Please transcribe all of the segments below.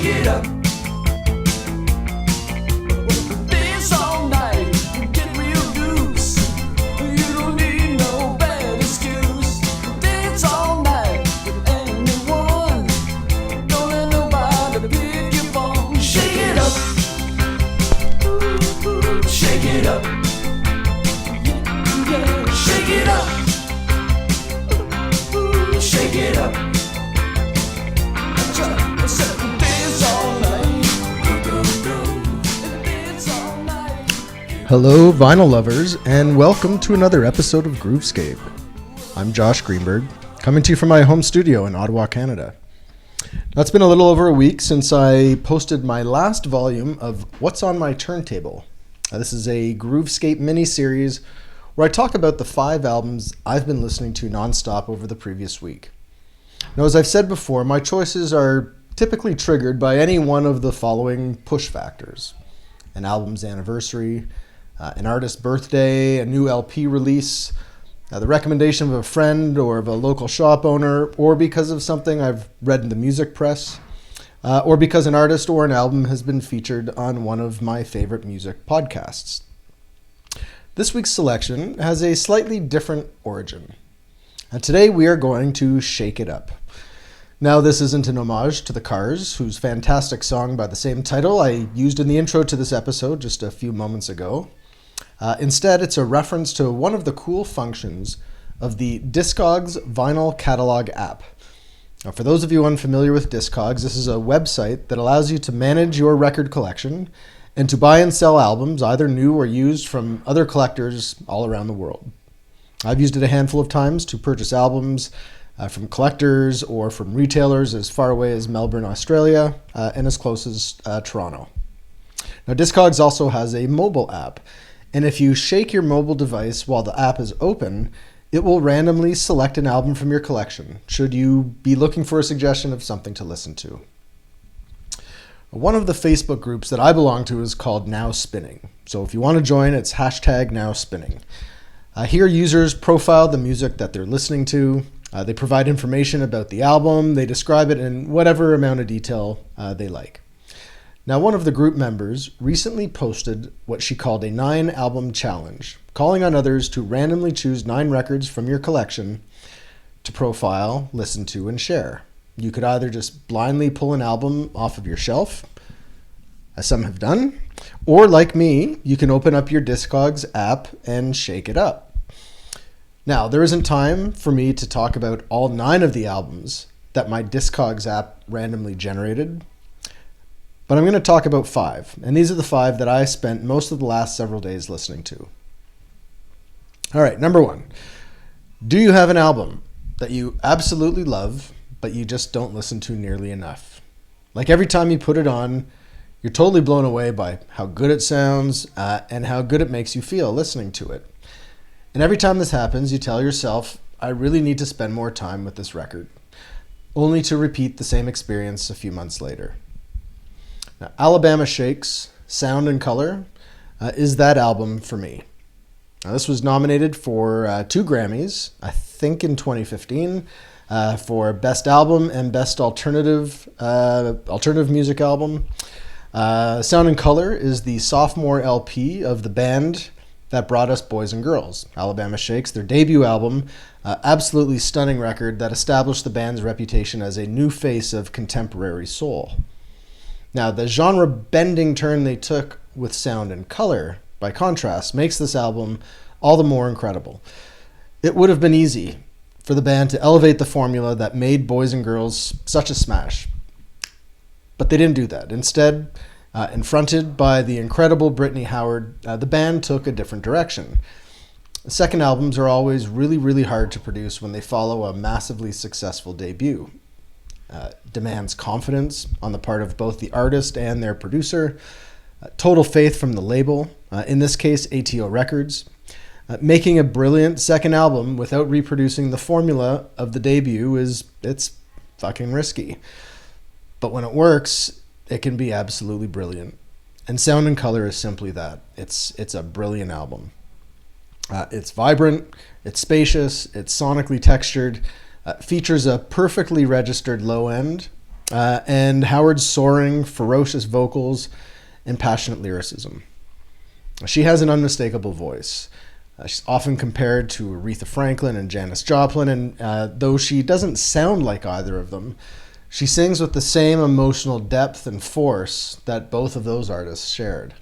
it up. Dance all night, get real loose. You don't need no bad excuse. Dance all night with anyone. Don't let nobody pick your phone. Shake it up. Shake it up. Yeah, shake it up. Shake it up. Hello, vinyl lovers, and welcome to another episode of Groovescape. I'm Josh Greenberg, coming to you from my home studio in Ottawa, Canada. Now, it's been a little over a week since I posted my last volume of What's On My Turntable. This is a Groovescape mini-series where I talk about the 5 albums I've been listening to nonstop over the previous week. Now, as I've said before, my choices are typically triggered by any one of the following push factors: an album's anniversary, an artist's birthday, a new LP release, the recommendation of a friend or of a local shop owner, or because of something I've read in the music press, or because an artist or an album has been featured on one of my favorite music podcasts. This week's selection has a slightly different origin. And today we are going to shake it up. Now, this isn't an homage to the Cars, whose fantastic song by the same title I used in the intro to this episode just a few moments ago. Instead, it's a reference to one of the cool functions of the Discogs vinyl catalog app. Now, for those of you unfamiliar with Discogs, this is a website that allows you to manage your record collection and to buy and sell albums, either new or used, from other collectors all around the world. I've used it a handful of times to purchase albums from collectors or from retailers as far away as Melbourne, Australia, and as close as Toronto. Now, Discogs also has a mobile app, and if you shake your mobile device while the app is open, it will randomly select an album from your collection, should you be looking for a suggestion of something to listen to. One of the Facebook groups that I belong to is called Now Spinning. So if you want to join, it's #NowSpinning. Here, users profile the music that they're listening to. They provide information about the album. They describe it in whatever amount of detail they like. Now, one of the group members recently posted what she called a 9-album challenge, calling on others to randomly choose 9 records from your collection to profile, listen to, and share. You could either just blindly pull an album off of your shelf, as some have done, or like me, you can open up your Discogs app and shake it up. Now, there isn't time for me to talk about all 9 of the albums that my Discogs app randomly generated, but I'm going to talk about 5, and these are the 5 that I spent most of the last several days listening to. All right, number 1. Do you have an album that you absolutely love, but you just don't listen to nearly enough? Like, every time you put it on, you're totally blown away by how good it sounds and how good it makes you feel listening to it. And every time this happens, you tell yourself, I really need to spend more time with this record, only to repeat the same experience a few months later. Now, Alabama Shakes, Sound and Color, is that album for me. Now, this was nominated for 2 Grammys, I think in 2015, for Best Album and Best Alternative Music Album. Sound and Color is the sophomore LP of the band that brought us Boys and Girls, Alabama Shakes, their debut album, absolutely stunning record that established the band's reputation as a new face of contemporary soul. Now, the genre-bending turn they took with Sound and Color, by contrast, makes this album all the more incredible. It would have been easy for the band to elevate the formula that made Boys and Girls such a smash. But they didn't do that. Instead, and fronted by the incredible Brittany Howard, the band took a different direction. Second albums are always really, really hard to produce when they follow a massively successful debut. Demands confidence on the part of both the artist and their producer, total faith from the label, in this case ATO Records. Making a brilliant second album without reproducing the formula of the debut it's fucking risky. But when it works, it can be absolutely brilliant. And Sound and Color is simply that. It's a brilliant album. It's vibrant, it's spacious, it's sonically textured, features a perfectly registered low end, and Howard's soaring, ferocious vocals and passionate lyricism. She has an unmistakable voice. She's often compared to Aretha Franklin and Janis Joplin, and though she doesn't sound like either of them, she sings with the same emotional depth and force that both of those artists shared.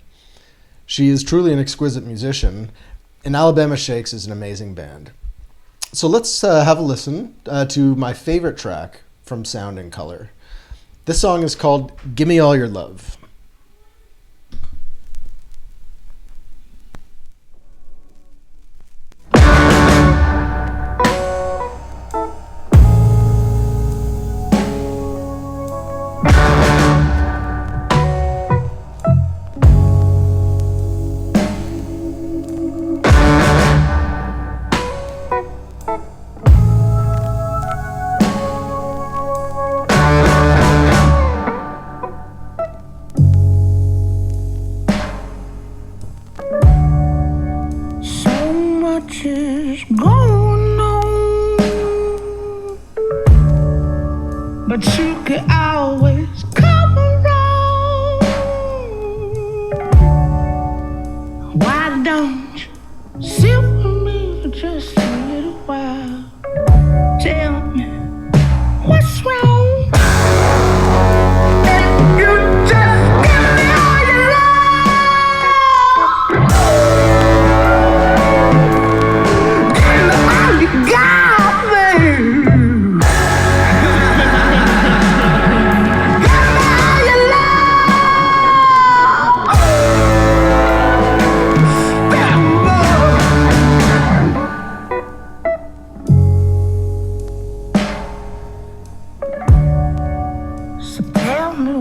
She is truly an exquisite musician, and Alabama Shakes is an amazing band. So let's have a listen to my favorite track from Sound and Color. This song is called Gimme All Your Love. Is going on, but you could always come around. Why don't you sit with me for just a little while? Tell me what's wrong. And you just give me all your love.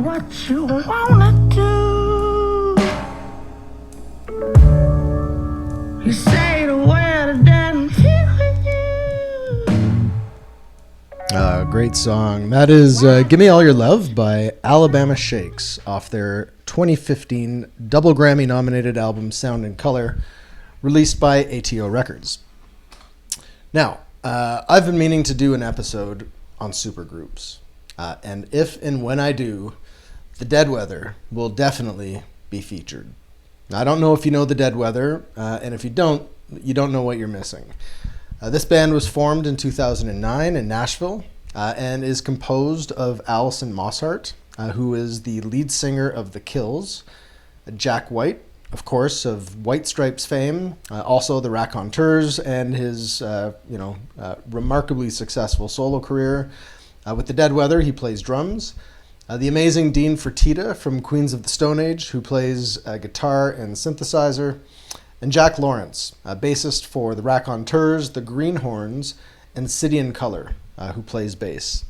What you wanna do? You say the word doesn't feel you. Great song. That is Gimme All Your Love by Alabama Shakes off their 2015 double Grammy nominated album Sound and Color, released by ATO Records. Now, I've been meaning to do an episode on supergroups. And if and when I do, the Dead Weather will definitely be featured. Now, I don't know if you know the Dead Weather, and if you don't know what you're missing. This band was formed in 2009 in Nashville and is composed of Alison Mosshart, who is the lead singer of The Kills, Jack White, of course, of White Stripes fame, also the Raconteurs, and his remarkably successful solo career. With the Dead Weather, he plays drums. The amazing Dean Fertitta from Queens of the Stone Age, who plays guitar and synthesizer. And Jack Lawrence, bassist for the Raconteurs, the Greenhorns, and City and Color, who plays bass.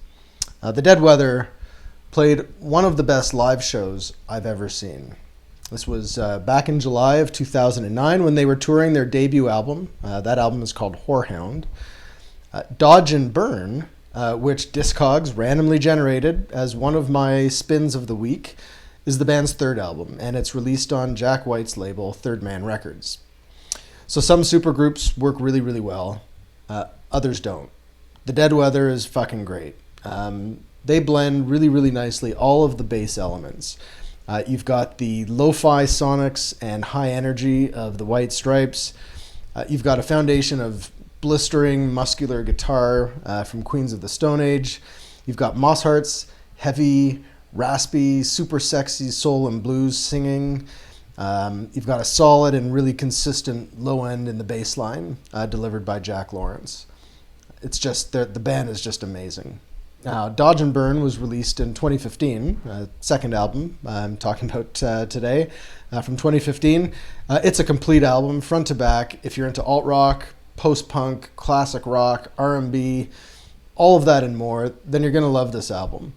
The Dead Weather played one of the best live shows I've ever seen. This was back in July of 2009 when they were touring their debut album. That album is called Whorehound. Dodge and Burn, which Discogs randomly generated as one of my spins of the week, is the band's third album, and it's released on Jack White's label, Third Man Records. So some supergroups work really, really well. Others don't. The Dead Weather is fucking great. They blend really, really nicely all of the bass elements. You've got the lo-fi sonics and high energy of the White Stripes. You've got a foundation of blistering, muscular guitar from Queens of the Stone Age. You've got Mosshart's heavy, raspy, super sexy soul and blues singing. You've got a solid and really consistent low end in the bass line delivered by Jack Lawrence. It's just, the band is just amazing. Now, Dodge and Burn was released in 2015, second album I'm talking about today, from 2015. It's a complete album, front to back. If you're into alt-rock, post-punk, classic rock, R&B, all of that and more, then you're going to love this album.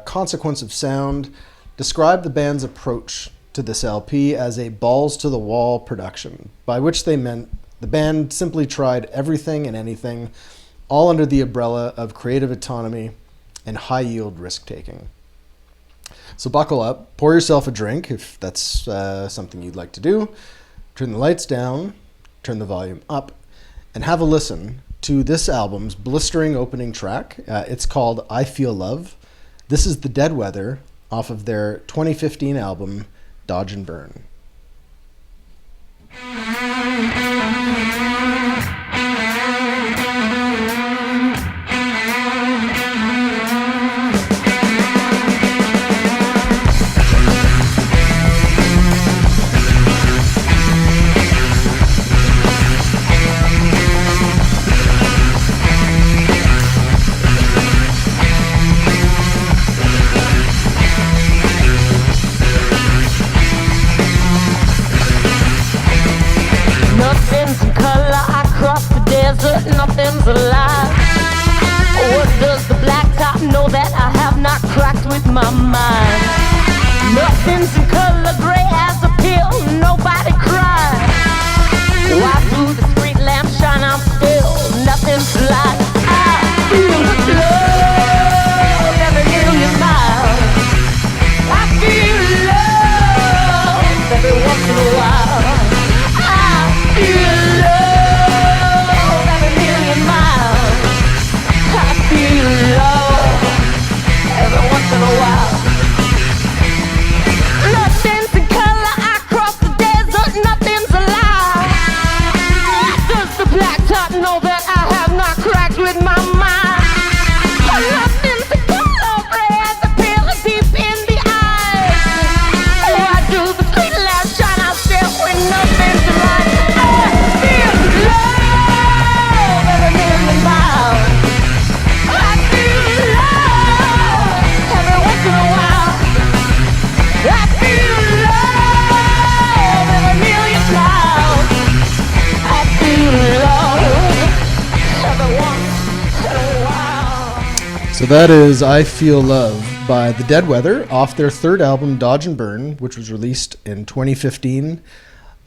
Consequence of Sound described the band's approach to this LP as a balls-to-the-wall production, by which they meant the band simply tried everything and anything, all under the umbrella of creative autonomy and high-yield risk-taking. So buckle up, pour yourself a drink if that's something you'd like to do, turn the lights down, turn the volume up, and have a listen to this album's blistering opening track. It's called I Feel Love, This is The Dead Weather off of their 2015 album, Dodge and Burn. Nothing's in color across the desert, nothing's alive. What does the blacktop know that I have not cracked with my mind? Nothing's in color, gray as a pill, nobody cries. Why do the street lamps shine out still? Nothing's light. I feel love every million miles. I feel love every once in a while. Feel love every million miles. I feel love every once in a while. Nothing's in color across the desert, nothing's alive. Does the blacktop know that I have not cracked with my mind? Nothing's in color, gray as a pill, deep in the eyes. Why do the street lamps shine out still when nothing's alive? So that is I Feel Love by The Dead Weather off their third album, Dodge and Burn, which was released in 2015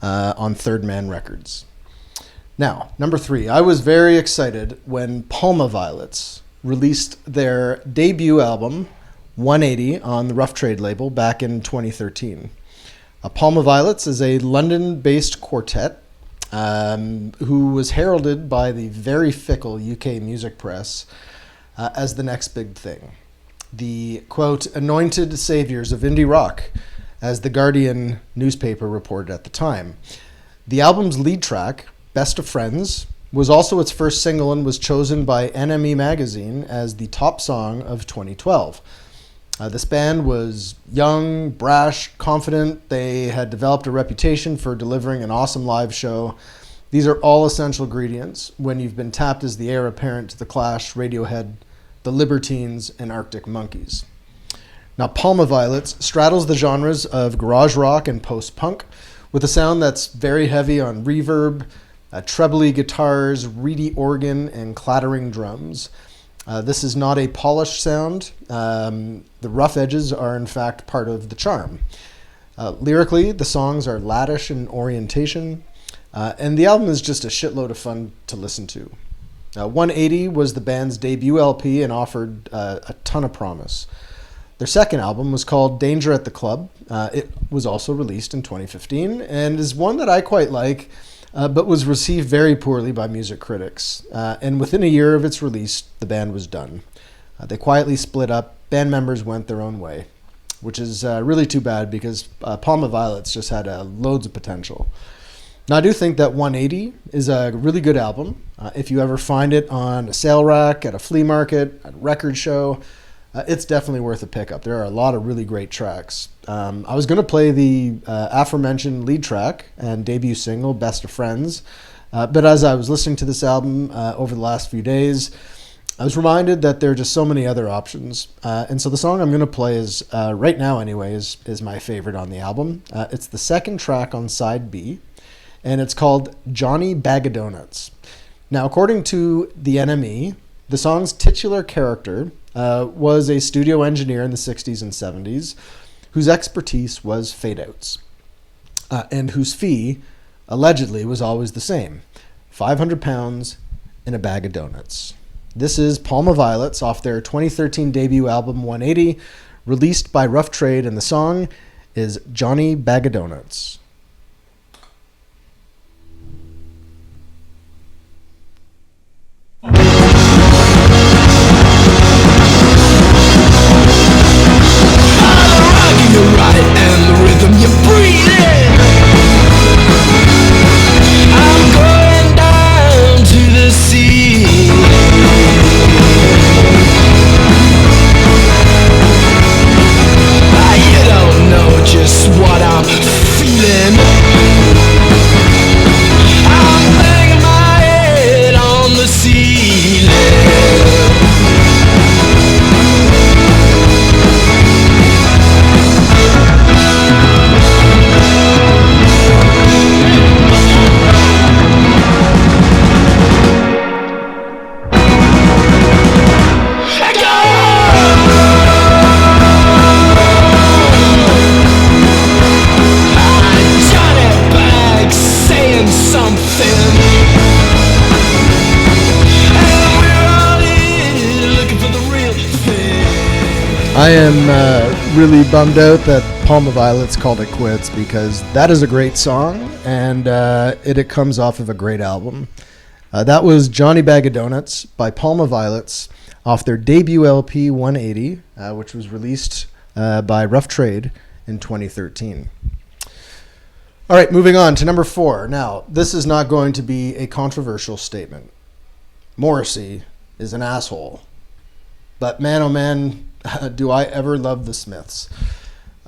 on Third Man Records. Now, number 3. I was very excited when Palma Violets released their debut album, 180, on the Rough Trade label back in 2013. Palma Violets is a London-based quartet who was heralded by the very fickle UK music press as the next big thing. The, quote, anointed saviors of indie rock, as the Guardian newspaper reported at the time. The album's lead track, Best of Friends, was also its first single and was chosen by NME magazine as the top song of 2012. This band was young, brash, confident. They had developed a reputation for delivering an awesome live show. These are all essential ingredients when you've been tapped as the heir apparent to The Clash, Radiohead, The Libertines, and Arctic Monkeys. Now, Palma Violets straddles the genres of garage rock and post-punk with a sound that's very heavy on reverb, trebly guitars, reedy organ, and clattering drums. This is not a polished sound. The rough edges are, in fact, part of the charm. Lyrically, the songs are laddish in orientation, and the album is just a shitload of fun to listen to. 180 was the band's debut LP and offered a ton of promise. Their second album was called Danger at the Club. It was also released in 2015 and is one that I quite like, but was received very poorly by music critics. And within a year of its release, the band was done. They quietly split up. Band members went their own way, which is really too bad because Palma Violets just had loads of potential. Now, I do think that 180 is a really good album. If you ever find it on a sale rack, at a flea market, at a record show, it's definitely worth a pickup. There are a lot of really great tracks. I was going to play the aforementioned lead track and debut single, Best of Friends, but as I was listening to this album over the last few days, I was reminded that there are just so many other options. And so the song I'm going to play is, right now anyway, is my favorite on the album. It's the second track on side B, and it's called Johnny Bag of Donuts. Now, according to the NME, the song's titular character was a studio engineer in the 60s and 70s whose expertise was fade-outs, and whose fee, allegedly, was always the same, £500 and a bag of donuts. This is Palma Violets off their 2013 debut album 180, released by Rough Trade, and the song is Johnny Bag of Donuts. I am really bummed out that Palma Violets called it quits, because that is a great song, and it comes off of a great album. That was Johnny Bag of Donuts by Palma Violets off their debut LP 180, which was released by Rough Trade in 2013. All right, moving on to number 4. Now, this is not going to be a controversial statement. Morrissey is an asshole. But man, oh man, do I ever love the Smiths.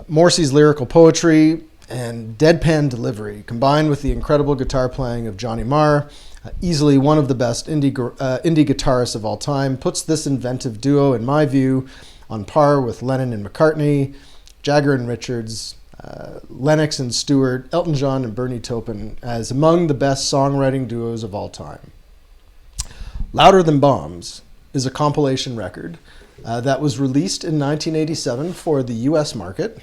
Morrissey's lyrical poetry and deadpan delivery, combined with the incredible guitar playing of Johnny Marr, easily one of the best indie guitarists of all time, puts this inventive duo, in my view, on par with Lennon and McCartney, Jagger and Richards, Lennox and Stewart, Elton John and Bernie Taupin, as among the best songwriting duos of all time. Louder Than Bombs is a compilation record that was released in 1987 for the US market.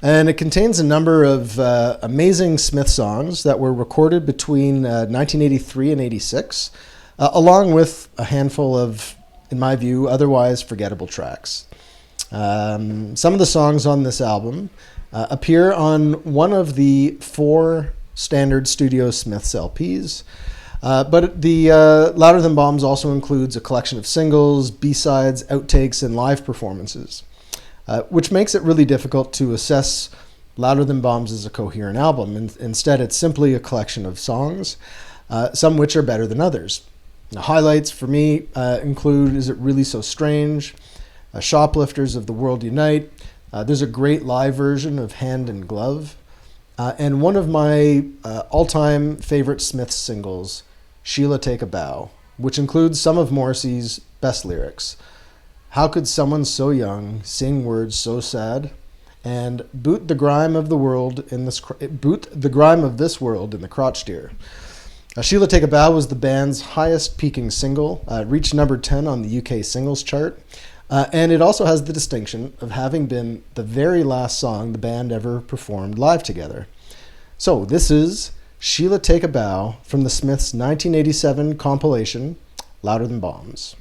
And it contains a number of amazing Smith songs that were recorded between 1983 and 86, along with a handful of, in my view, otherwise forgettable tracks. Some of the songs on this album appear on one of the 4 standard Studio Smiths LPs. But the Louder Than Bombs also includes a collection of singles, B-sides, outtakes, and live performances, which makes it really difficult to assess Louder Than Bombs as a coherent album. Instead, it's simply a collection of songs, some which are better than others. Now, highlights for me include Is It Really So Strange, Shoplifters of the World Unite. There's a great live version of Hand in Glove, and one of my all-time favorite Smiths singles, Sheila Take a Bow, which includes some of Morrissey's best lyrics. How could someone so young sing words so sad? And boot the grime of the world in this boot the grime of this world in the crotch dear. Sheila Take a Bow was the band's highest peaking single. It reached number 10 on the UK singles chart. And it also has the distinction of having been the very last song the band ever performed live together. So this is Sheila Take a Bow from the Smiths' 1987 compilation, Louder Than Bombs.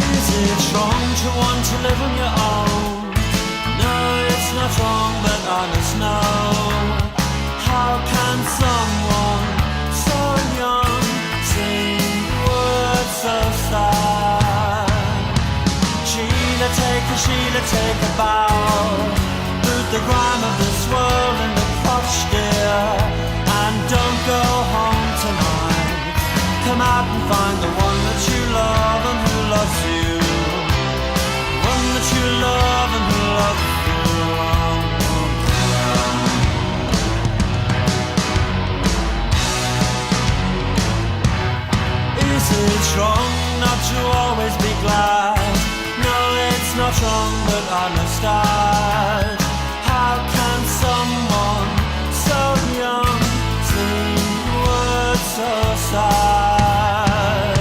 Is it wrong to want to live on your own? No, it's not wrong, but I must know. How can someone so young sing words so sad? Sheila, take a bow. Boot the grime of this world in the crotch, dear. And don't go home tonight. Come out and find the one that you love and who loves you. One that you love and who loves you. Is it wrong not to always be glad? No, it's not wrong, but I must start. How can someone so young sing words so sad?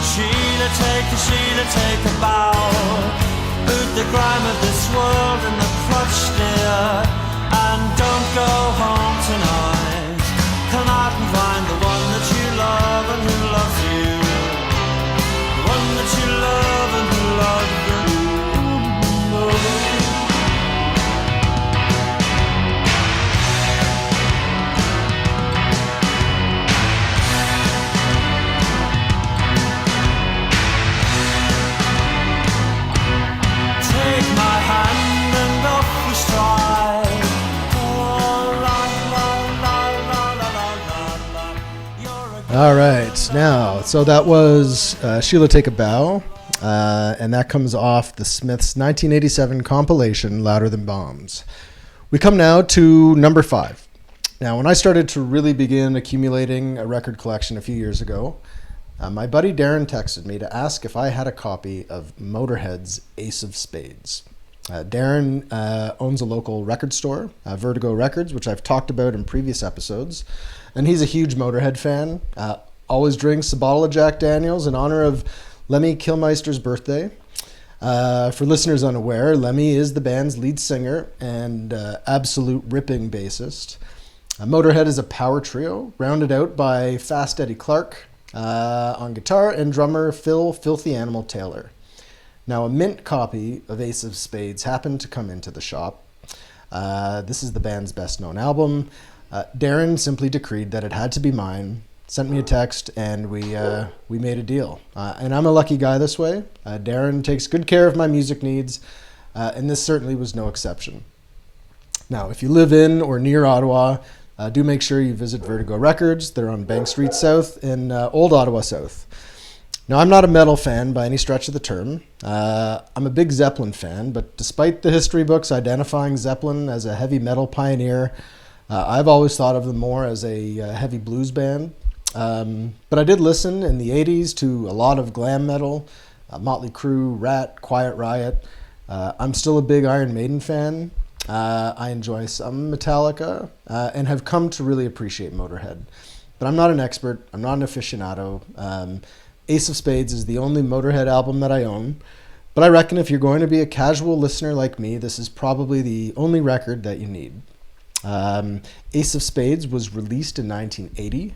Sheila, take a bow. Boot the grime of this world in the crotch, dear. And don't go home tonight. Come out and find the one that you love and who loves you. The one that you love and who loves you. Take my hand and off we stride. Oh, la la la la la la la. You're a All right, now, so that was Sheila Take a Bow, and that comes off the Smiths' 1987 compilation, Louder Than Bombs. We come now to number 5. Now, when I started to really begin accumulating a record collection a few years ago, my buddy Darren texted me to ask if I had a copy of Motörhead's Ace of Spades. Darren owns a local record store, Vertigo Records, which I've talked about in previous episodes, and he's a huge Motörhead fan. Always drinks a bottle of Jack Daniels in honor of Lemmy Kilmister's birthday. For listeners unaware, Lemmy is the band's lead singer and absolute ripping bassist. Motörhead is a power trio, rounded out by Fast Eddie Clark on guitar and drummer Phil Filthy Animal Taylor. Now, a mint copy of Ace of Spades happened to come into the shop. This is the band's best-known album. Darren simply decreed that it had to be mine, sent me a text, and we made a deal. And I'm a lucky guy this way. Darren takes good care of my music needs, and this certainly was no exception. Now, if you live in or near Ottawa, do make sure you visit Vertigo Records. They're on Bank Street South in Old Ottawa South. Now, I'm not a metal fan by any stretch of the term. I'm a big Zeppelin fan, but despite the history books identifying Zeppelin as a heavy metal pioneer, I've always thought of them more as a heavy blues band. But I did listen in the 80s to a lot of glam metal, Motley Crue, Rat, Quiet Riot. I'm still a big Iron Maiden fan. I enjoy some Metallica and have come to really appreciate Motörhead. But I'm not an expert. I'm not an aficionado. Ace of Spades is the only Motörhead album that I own. But I reckon if you're going to be a casual listener like me, this is probably the only record that you need. Ace of Spades was released in 1980.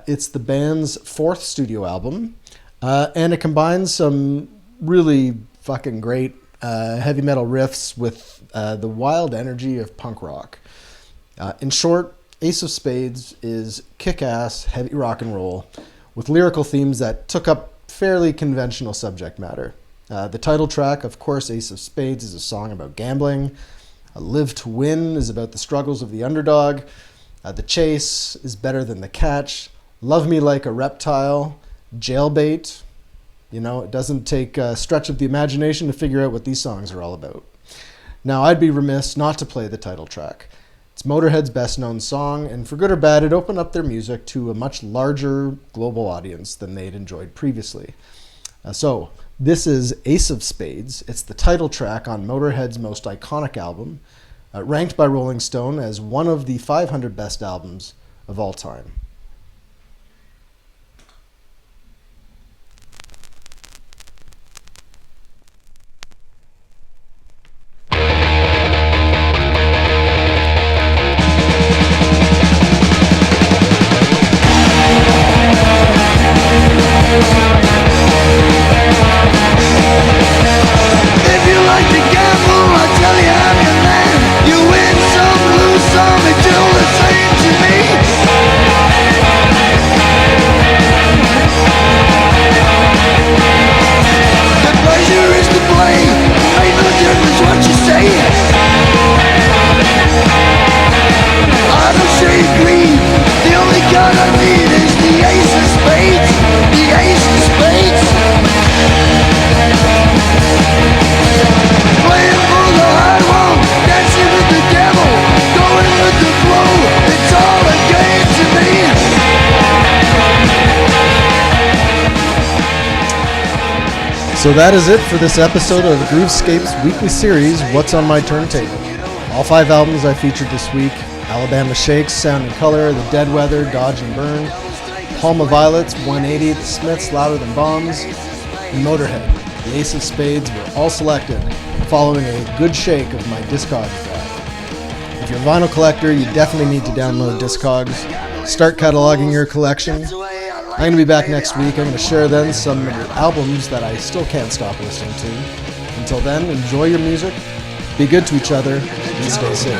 It's the band's fourth studio album, and it combines some really fucking great heavy metal riffs with the wild energy of punk rock. In short, Ace of Spades is kick-ass heavy rock and roll with lyrical themes that took up fairly conventional subject matter. The title track, of course, Ace of Spades, is a song about gambling. Live to Win is about the struggles of the underdog. The Chase is better than the catch. Love Me Like a Reptile. Jailbait. You know, it doesn't take a stretch of the imagination to figure out what these songs are all about. Now, I'd be remiss not to play the title track. It's Motörhead's best-known song, and for good or bad, it opened up their music to a much larger global audience than they'd enjoyed previously. So, this is Ace of Spades. It's the title track on Motörhead's most iconic album, ranked by Rolling Stone as one of the 500 best albums of all time. So that is it for this episode of Groovescape's weekly series, What's on My Turntable. All 5 albums I featured this week: Alabama Shakes, Sound and Color, The Dead Weather, Dodge and Burn, Palma Violets, 180, The Smiths, Louder Than Bombs, and Motörhead, the Ace of Spades, were all selected following a good shake of my Discogs drive. If you're a vinyl collector, you definitely need to download Discogs. Start cataloging your collection. I'm going to be back next week. I'm going to share then some albums that I still can't stop listening to. Until then, enjoy your music, be good to each other, and stay safe.